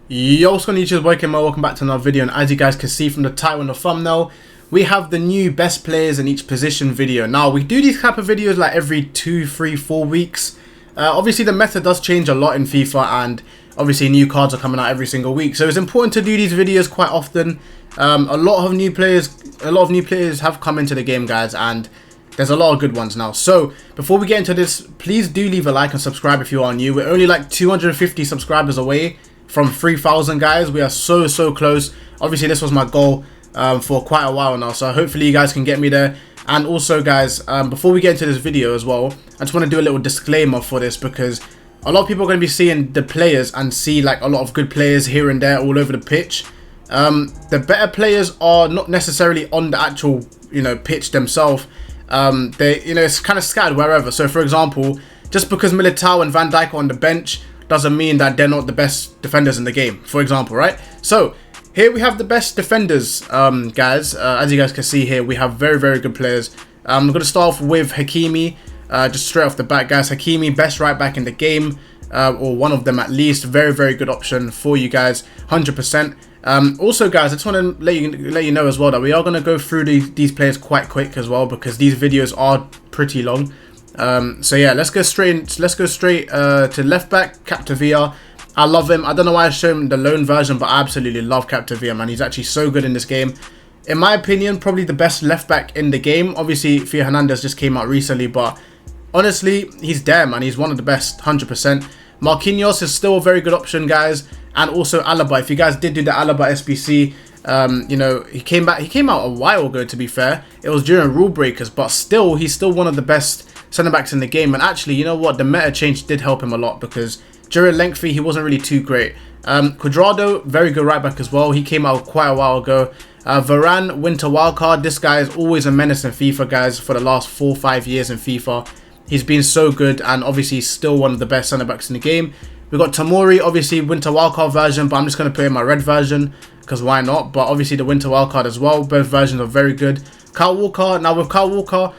Yo, what's going on YouTube, boy KingMo, welcome back to another video, and as you guys can see from the title and the thumbnail, we have the new best players in each position video. Now, we do these type of videos like every 2, 3, 4 weeks. Obviously, the meta does change a lot in FIFA, and obviously new cards are coming out every single week. So it's important to do these videos quite often. A lot of new players have come into the game, guys, and there's a lot of good ones now. So before we get into this, please do leave a like and subscribe if you are new. We're only like 250 subscribers away from 3,000, guys. We are so close. Obviously, this was my goal for quite a while now, so hopefully you guys can get me there. And also, guys, before we get into this video as well, I just want to do a little disclaimer for this, because a lot of people are going to be seeing the players and see like a lot of good players here and there all over the pitch. The better players are not necessarily on the actual pitch themselves. They it's kind of scattered wherever. So for example, just because Militao and Van Dijk are on the bench doesn't mean that they're not the best defenders in the game, for example, right? So here we have the best defenders, guys. As you guys can see here, we have very good players. I'm going to start off with Hakimi, just straight off the bat, guys. Hakimi, best right back in the game, or one of them at least. Very good option for you guys, 100%. Also, guys, I just want to let you know as well that we are going to go through these players quite quick as well, because these videos are pretty long. So yeah, let's go straight to left back, Capdevila. I love him. I don't know why I showed him the loan version, but I absolutely love Capdevila, man. He's actually so good in this game. In my opinion, probably the best left back in the game. Obviously, Theo Hernandez just came out recently, but honestly, he's there, man. He's one of the best, 100%. Marquinhos is still a very good option, guys. And also Alaba. If you guys did do the Alaba SBC, he came out a while ago, to be fair. It was during rule breakers, but still, he's still one of the best centre backs in the game. And actually, you know what? The meta change did help him a lot, because during lengthy, he wasn't really too great. Cuadrado, very good right back as well. He came out quite a while ago. Varane, winter wildcard. This guy is always a menace in FIFA, guys, for the last 4 or 5 years in FIFA. He's been so good, and obviously he's still one of the best centre backs in the game. We've got Tomori, obviously winter wildcard version, but I'm just going to put in my red version, because why not? But obviously the winter wildcard as well. Both versions are very good. Kyle Walker. Now with Kyle Walker,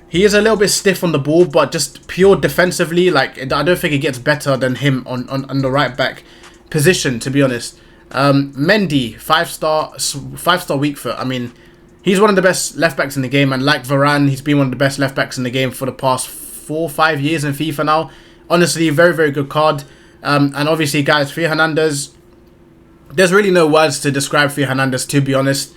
he is a little bit stiff on the ball, but just pure defensively, like, I don't think it gets better than him on the right back position, to be honest. Mendy, 5-star weak foot. I mean, he's one of the best left backs in the game, and like Varane, he's been one of the best left backs in the game for the past 4 or 5 years in FIFA now. Honestly, very good card. And obviously, guys, Theo Hernandez, there's really no words to describe Theo Hernandez, to be honest.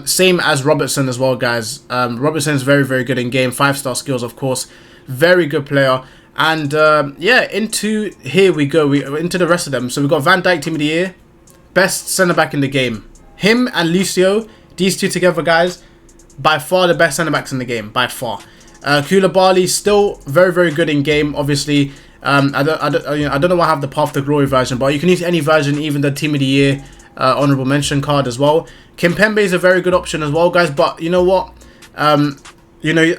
Same as Robertson as well, guys. Robertson is very good in game. 5-star skills, of course. Very good player. And yeah, here we go. Into the rest of them. So we've got Van Dijk, Team of the Year. Best centre-back in the game. Him and Lucio, these two together, guys, by far the best centre-backs in the game. By far. Koulibaly, still very good in game, obviously. I don't know why I have the Path to Glory version, but you can use any version, even the Team of the Year honorable mention card as well. Kimpembe is a very good option as well, guys. But you know what? I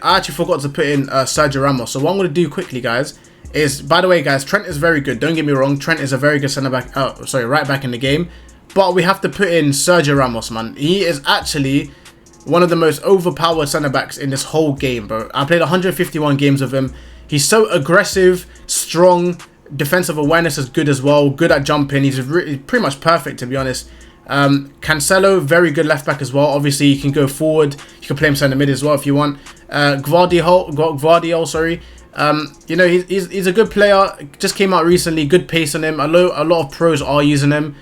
actually forgot to put in Sergio Ramos. So what I'm going to do quickly, guys, is, by the way, guys, Trent is very good. Don't get me wrong. Trent is a very good centre back. Right back in the game. But we have to put in Sergio Ramos, man. He is actually one of the most overpowered centre backs in this whole game, bro. I played 151 games of him. He's so aggressive, strong, defensive awareness is good as well, good at jumping. He's pretty much perfect, to be honest. Cancelo, very good left back as well. Obviously, you can go forward. You can play him centre mid as well if you want. Gvardiol, sorry. He's a good player. Just came out recently. Good pace on him. A lot of pros are using him.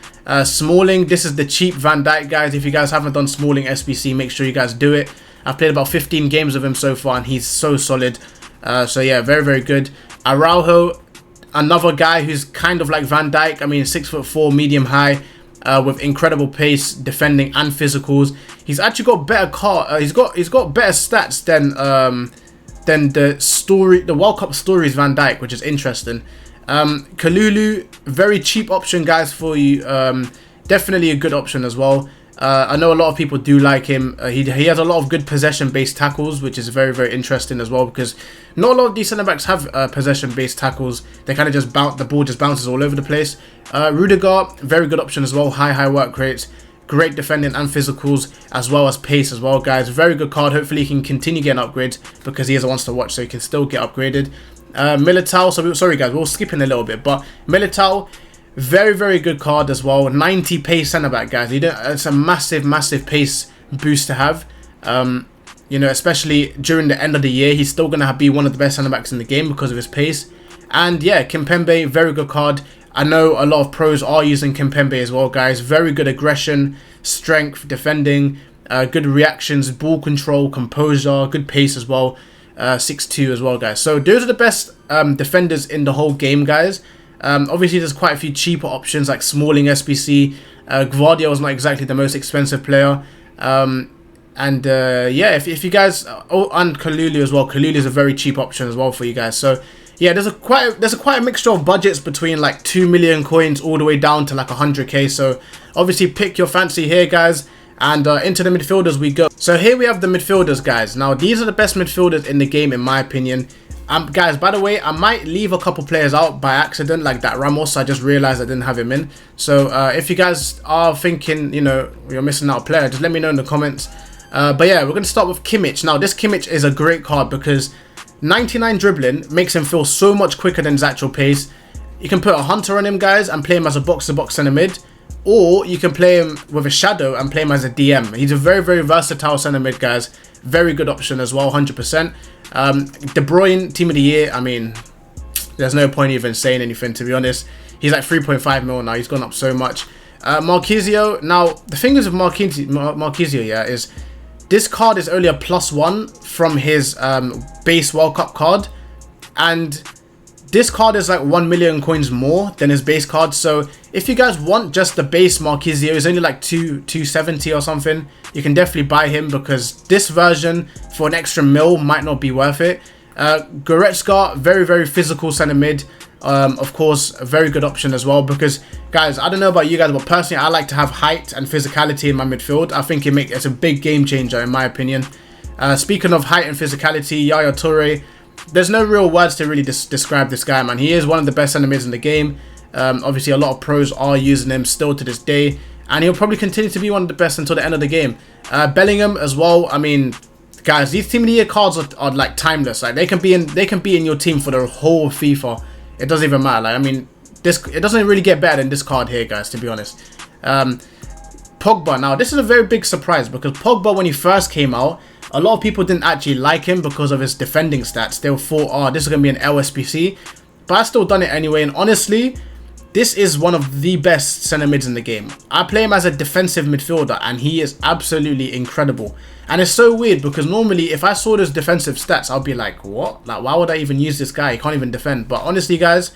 Smalling, this is the cheap Van Dijk, guys. If you guys haven't done Smalling SBC, make sure you guys do it. I've played about 15 games of him so far, and he's so solid. So yeah, very good. Araujo, another guy who's kind of like Van Dijk. I mean, 6'4", medium high, with incredible pace, defending and physicals. He's actually got better he's got better stats than the World Cup Stories Van Dijk, which is interesting. Kalulu, very cheap option, guys, for you. Definitely a good option as well. I know a lot of people do like him. He has a lot of good possession-based tackles, which is very interesting as well, because not a lot of these centre-backs have possession-based tackles. They kind of just the ball just bounces all over the place. Rudiger, very good option as well. High work rates, great defending and physicals, as well as pace as well, guys. Very good card. Hopefully he can continue getting upgrades, because he is a once to watch, so he can still get upgraded. Militao, sorry guys, we're skipping a little bit, but Militao, Very, very good card as well. 90 pace centre back, guys. It's a massive pace boost to have. You know, especially during the end of the year, he's still going to be one of the best centre backs in the game because of his pace. And yeah, Kimpembe, very good card. I know a lot of pros are using Kimpembe as well, guys. Very good aggression, strength, defending, good reactions, ball control, composure, good pace as well. 6'2" as well, guys. So those are the best defenders in the whole game, guys. Obviously, there's quite a few cheaper options like Smalling, SBC. Gvardiol is not exactly the most expensive player. Yeah, if you guys, and Kalulu as well. Kalulu is a very cheap option as well for you guys. So yeah, there's quite a mixture of budgets between like 2 million coins all the way down to like 100k. So obviously pick your fancy here, guys. And into the midfielders we go. So here we have the midfielders, guys. Now these are the best midfielders in the game in my opinion. Guys, by the way, I might leave a couple players out by accident, like that Ramos. I just realized I didn't have him in. So if you guys are thinking, you know, you're missing out a player, just let me know in the comments. But yeah, we're going to start with Kimmich. Now this Kimmich is a great card because 99 dribbling makes him feel so much quicker than his actual pace. You can put a hunter on him, guys, and play him as a box-to-box centre mid. Or you can play him with a shadow and play him as a DM. He's a very, very versatile centre mid, guys. Very good option as well, 100%. De Bruyne, team of the year. I mean, there's no point even saying anything, to be honest. He's like 3.5 mil now. He's gone up so much. Marquisio. Now, the thing is with Marquisio, yeah, is this card is only a +1 from his base World Cup card. And this card is like 1 million coins more than his base card. So if you guys want just the base Marquisio, it's only like 270 or something. You can definitely buy him because this version for an extra mil might not be worth it. Goretzka, very, very physical centre mid. Of course, a very good option as well because, guys, I don't know about you guys, but personally, I like to have height and physicality in my midfield. I think it's a big game changer in my opinion. Speaking of height and physicality, Yaya Toure. There's no real words to really describe this guy, man. He is one of the best centre mids in the game. Obviously, a lot of pros are using him still to this day. And he'll probably continue to be one of the best until the end of the game. Bellingham as well. I mean, guys, these Team of the Year cards are like timeless. Like they can be in your team for the whole FIFA. It doesn't even matter. Like I mean, it doesn't really get better than this card here, guys, to be honest. Pogba. Now, this is a very big surprise because Pogba, when he first came out, a lot of people didn't actually like him because of his defending stats. They thought, oh, this is going to be an LSPC. But I still done it anyway. And honestly, this is one of the best centre mids in the game. I play him as a defensive midfielder and he is absolutely incredible. And it's so weird because normally if I saw those defensive stats, I'll be like, what? Like, why would I even use this guy? He can't even defend. But honestly, guys,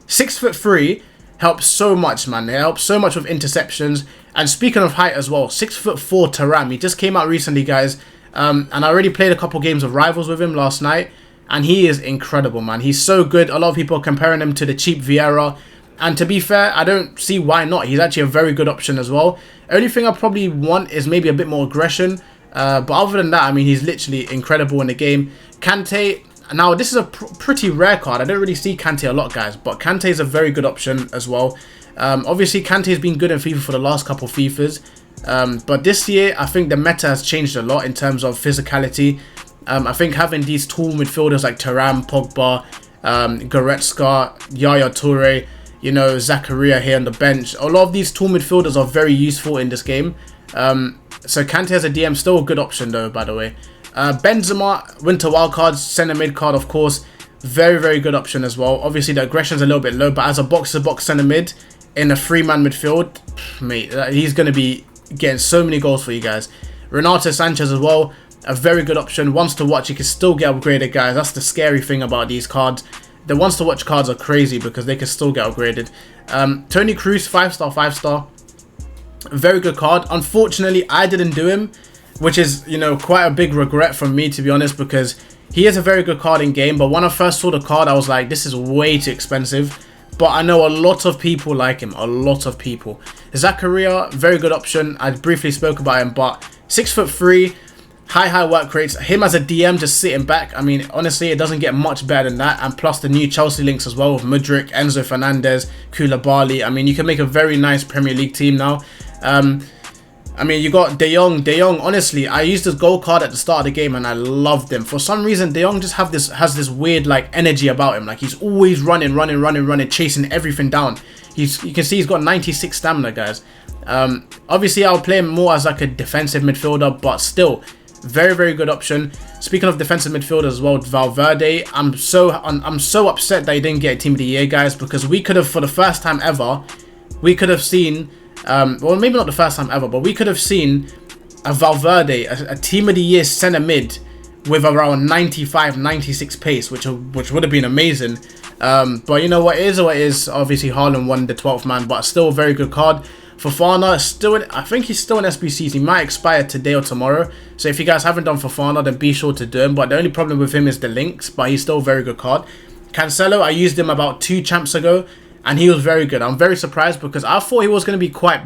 6'3" helps so much, man. It helps so much with interceptions. And speaking of height as well, 6'4" Thuram. He just came out recently, guys. And I already played a couple games of Rivals with him last night. And he is incredible, man. He's so good. A lot of people are comparing him to the cheap Vieira. And to be fair, I don't see why not. He's actually a very good option as well. Only thing I probably want is maybe a bit more aggression. But other than that, I mean, he's literally incredible in the game. Kante. Now, this is a pretty rare card. I don't really see Kante a lot, guys. But Kante is a very good option as well. Obviously, Kante has been good in FIFA for the last couple of FIFAs. But this year, I think the meta has changed a lot in terms of physicality. I think having these tall midfielders like Thuram, Pogba, Goretzka, Yaya Toure, you know, Zakaria here on the bench. A lot of these tall midfielders are very useful in this game. So Kante as a DM, still a good option though, by the way. Benzema, Winter Wildcards, centre mid card, of course. Very, very good option as well. Obviously, the aggression's a little bit low, but as a box-to-box centre mid in a 3-man midfield, mate, he's going to be getting so many goals for you guys. Renato Sanchez as well, a very good option. Ones to watch, you can still get upgraded, guys. That's the scary thing about these cards. The ones to watch cards are crazy because they can still get upgraded. Toni Kroos, 5-star, 5-star. Very good card. Unfortunately, I didn't do him, which is, you know, quite a big regret from me, to be honest, because he is a very good card in game. But when I first saw the card, I was like, this is way too expensive. But I know a lot of people like him. A lot of people. Zakaria, very good option. I briefly spoke about him, but 6'3", high work rates. Him as a DM, just sitting back. I mean, honestly, it doesn't get much better than that. And plus the new Chelsea links as well with Mudryk, Enzo Fernandez, Koulibaly. I mean, you can make a very nice Premier League team now. I mean, you got De Jong. De Jong, honestly, I used his gold card at the start of the game and I loved him. For some reason, De Jong just has this weird like energy about him. Like he's always running, chasing everything down. You can see he's got 96 stamina, guys. Obviously, I'll play him more as like a defensive midfielder, but still, very good option. Speaking of defensive midfielders as well, Valverde, I'm so upset that he didn't get Team of the Year, guys, because we could have, for the first time ever, we could have seen, well, maybe not the first time ever, but we could have seen a Valverde, a Team of the Year centre mid with around 95, 96 pace, which would have been amazing. But you know what, it is what it is. Obviously, Haaland won the 12th man, but still a very good card. Fofana is still I think he's still in SBCs. He might expire today or tomorrow. So if you guys haven't done Fofana, then be sure to do him. But the only problem with him is the links, but he's still a very good card. Cancelo, I used him about 2 champs ago, and he was very good. I'm very surprised because I thought he was going to be quite,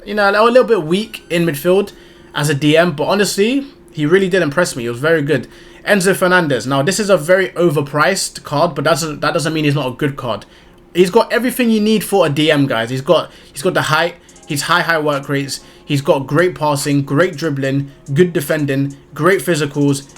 you know, a little bit weak in midfield as a DM. But honestly, he really did impress me. He was very good. Enzo Fernandez. Now, this is a very overpriced card, but that doesn't mean he's not a good card. He's got everything you need for a DM, guys. He's got the height. He's high work rates. He's got great passing, great dribbling, good defending, great physicals.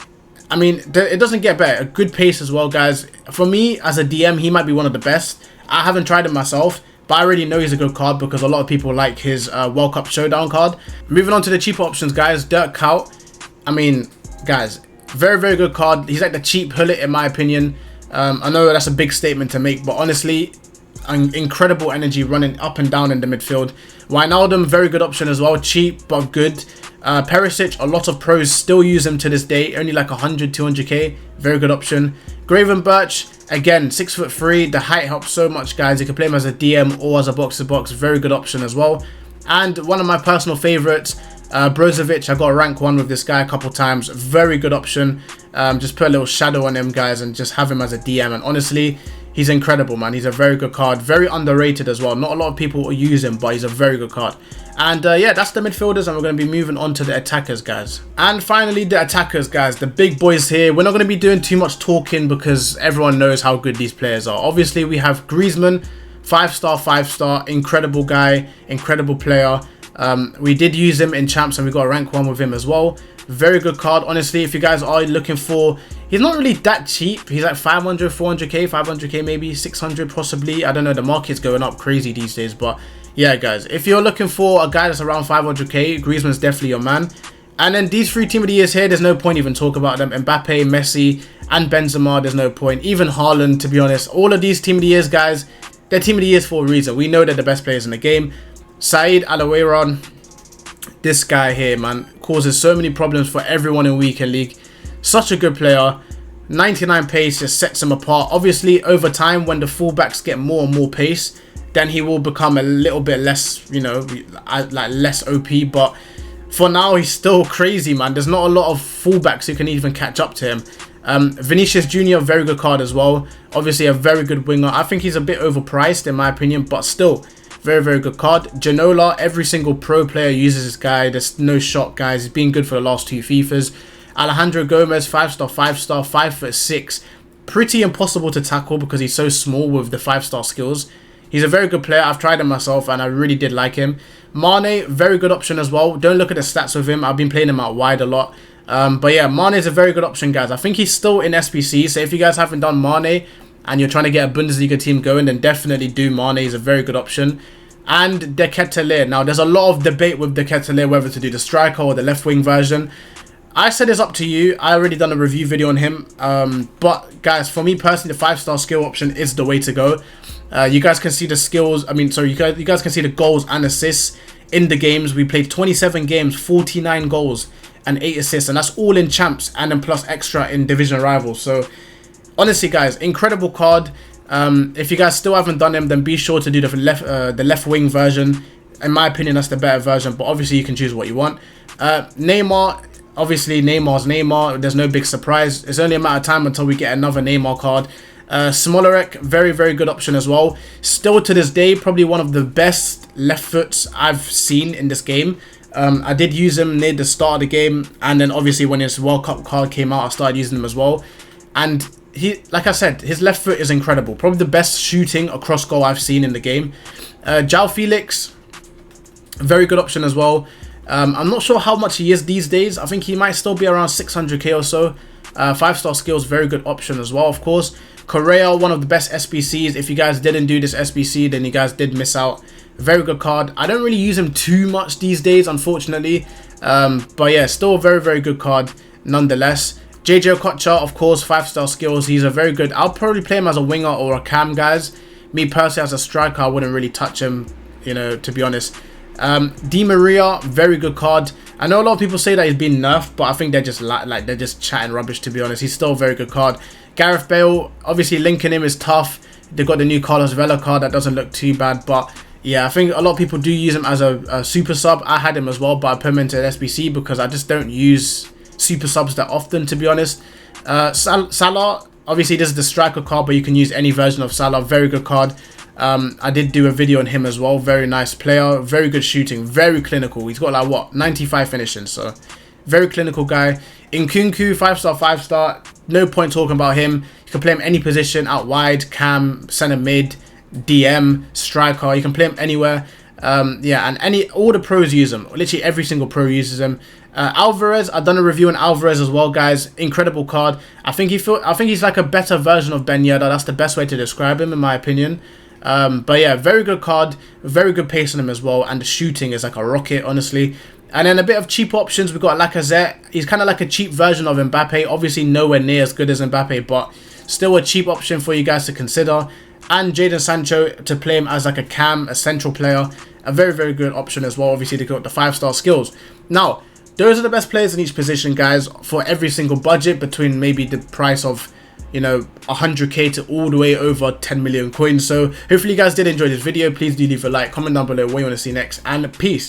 I mean, it doesn't get better. A good pace as well, guys. For me, as a DM, he might be one of the best. I haven't tried it myself, but I already know he's a good card because a lot of people like his World Cup Showdown card. Moving on to the cheaper options, guys. Dirk Kuyt. I mean, guys, very good card. He's like the cheap Hullet, in my opinion. I know that's a big statement to make, but honestly, incredible energy running up and down in the midfield. Wijnaldum, very good option as well, cheap but good. Perisic, a lot of pros still use him to this day, only like 100, 200k, very good option. Gravenberch, again, 6'3", the height helps so much, guys. You can play him as a DM or as a box-to-box, very good option as well. And one of my personal favourites, Brozovic, I got a rank 1 with this guy a couple times, very good option. Just put a little shadow on him, guys, and just have him as a DM, and honestly, he's incredible, man. He's a very good card. Very underrated as well. Not a lot of people use him, but he's a very good card. And yeah, that's the midfielders, and we're going to be moving on to the attackers, guys. And finally, the attackers, guys. The big boys here. We're not going to be doing too much talking because everyone knows how good these players are. Obviously, we have Griezmann, 5-star, incredible guy, incredible player. We did use him in champs, and we got a rank 1 with him as well. Very good card, honestly. If you guys are looking for, he's not really that cheap. He's like 500, 400k, 500k, maybe 600 possibly. I don't know, the market's going up crazy these days, but yeah, guys, if you're looking for a guy that's around 500k, Griezmann's definitely your man. And then these 3 Team of the Years here, there's no point even talk about them. Mbappe, Messi, and Benzema, there's no point. Even Haaland, to be honest. All of these Team of the Years, guys, they're Team of the Years for a reason. We know they're the best players in the game. Said Alawayron, this guy here, man, causes so many problems for everyone in Weekend League. Such a good player. 99 pace just sets him apart. Obviously, over time, when the fullbacks get more and more pace, then he will become a little bit less, you know, like less OP. But for now, he's still crazy, man. There's not a lot of fullbacks who can even catch up to him. Vinicius Jr., very good card as well. Obviously, a very good winger. I think he's a bit overpriced, in my opinion, but still, very good card. Janola, every single pro player uses this guy. There's no shot, guys. He's been good for the last 2 FIFAs. Alejandro Gomez, 5-star, 5'6". Pretty impossible to tackle because he's so small with the 5-star skills. He's a very good player. I've tried him myself and I really did like him. Mane, very good option as well. Don't look at the stats with him. I've been playing him out wide a lot. But yeah, Mane is a very good option, guys. I think he's still in SBC. So if you guys haven't done Mane and you're trying to get a Bundesliga team going, then definitely do Mane. He's a very good option. And De Ketelaere. Now, there's a lot of debate with De Ketelaere whether to do the striker or the left wing version. I said it's up to you. I already done a review video on him. But guys, for me personally, the 5-star skill option is the way to go. You guys can see the skills. I mean, sorry, you guys can see the goals and assists in the games. We played 27 games, 49 goals and 8 assists, and that's all in champs and then plus extra in division rivals. So honestly, guys, incredible card. If you guys still haven't done him, then be sure to do the left wing version. In my opinion, that's the better version, but obviously you can choose what you want. Neymar. Obviously, Neymar's Neymar. There's no big surprise. It's only a matter of time until we get another Neymar card. Smolarek, very good option as well. Still to this day, probably one of the best left foots I've seen in this game. I did use him near the start of the game, and then obviously when his World Cup card came out, I started using him as well. And he, like I said, his left foot is incredible. Probably the best shooting across goal I've seen in the game. João Felix, very good option as well. I'm not sure how much he is these days. I think he might still be around 600k or so. 5-star skills, very good option as well, of course. Correa, one of the best SBCs. If you guys didn't do this SBC, then you guys did miss out. Very good card. I don't really use him too much these days, unfortunately. But yeah, still a very, very good card nonetheless. JJ Okocha, of course, 5-star skills. He's a very good... I'll probably play him as a winger or a cam, guys. Me personally, as a striker, I wouldn't really touch him, you know, to be honest. Di Maria, very good card. I know a lot of people say that he's been nerfed, but I think they're just like they're just chatting rubbish, to be honest. He's still a very good card. Gareth Bale, obviously linking him is tough. They've got the new Carlos Vela card that doesn't look too bad, but yeah, I think a lot of people do use him as a super sub. I had him as well, but I put him into an SBC because I just don't use super subs that often, to be honest. Salah, obviously this is the striker card, but you can use any version of Salah. Very good card. I did do a video on him as well. Very nice player, very good shooting, very clinical. He's got like what, 95 finishing, so very clinical guy. Nkunku, 5-star, 5-star. No point talking about him. You can play him any position, out wide, cam, center mid, DM, striker. You can play him anywhere. Yeah, and all the pros use him. Literally every single pro uses him. Alvarez, I've done a review on Alvarez as well, guys. Incredible card. I think he's like a better version of Ben Yedder. That's the best way to describe him, in my opinion. But yeah, very good card, very good pace on him as well, and the shooting is like a rocket, honestly. And then a bit of cheap options, we've got Lacazette. He's kind of like a cheap version of Mbappe, obviously nowhere near as good as Mbappe, but still a cheap option for you guys to consider. And Jadon Sancho, to play him as like a cam, a central player, a very, very good option as well. Obviously they got the 5-star skills. Now, those are the best players in each position, guys, for every single budget, between maybe the price of, you know, 100k to all the way over 10 million coins. So hopefully you guys did enjoy this video. Please do leave a like, comment down below what you want to see next, and peace.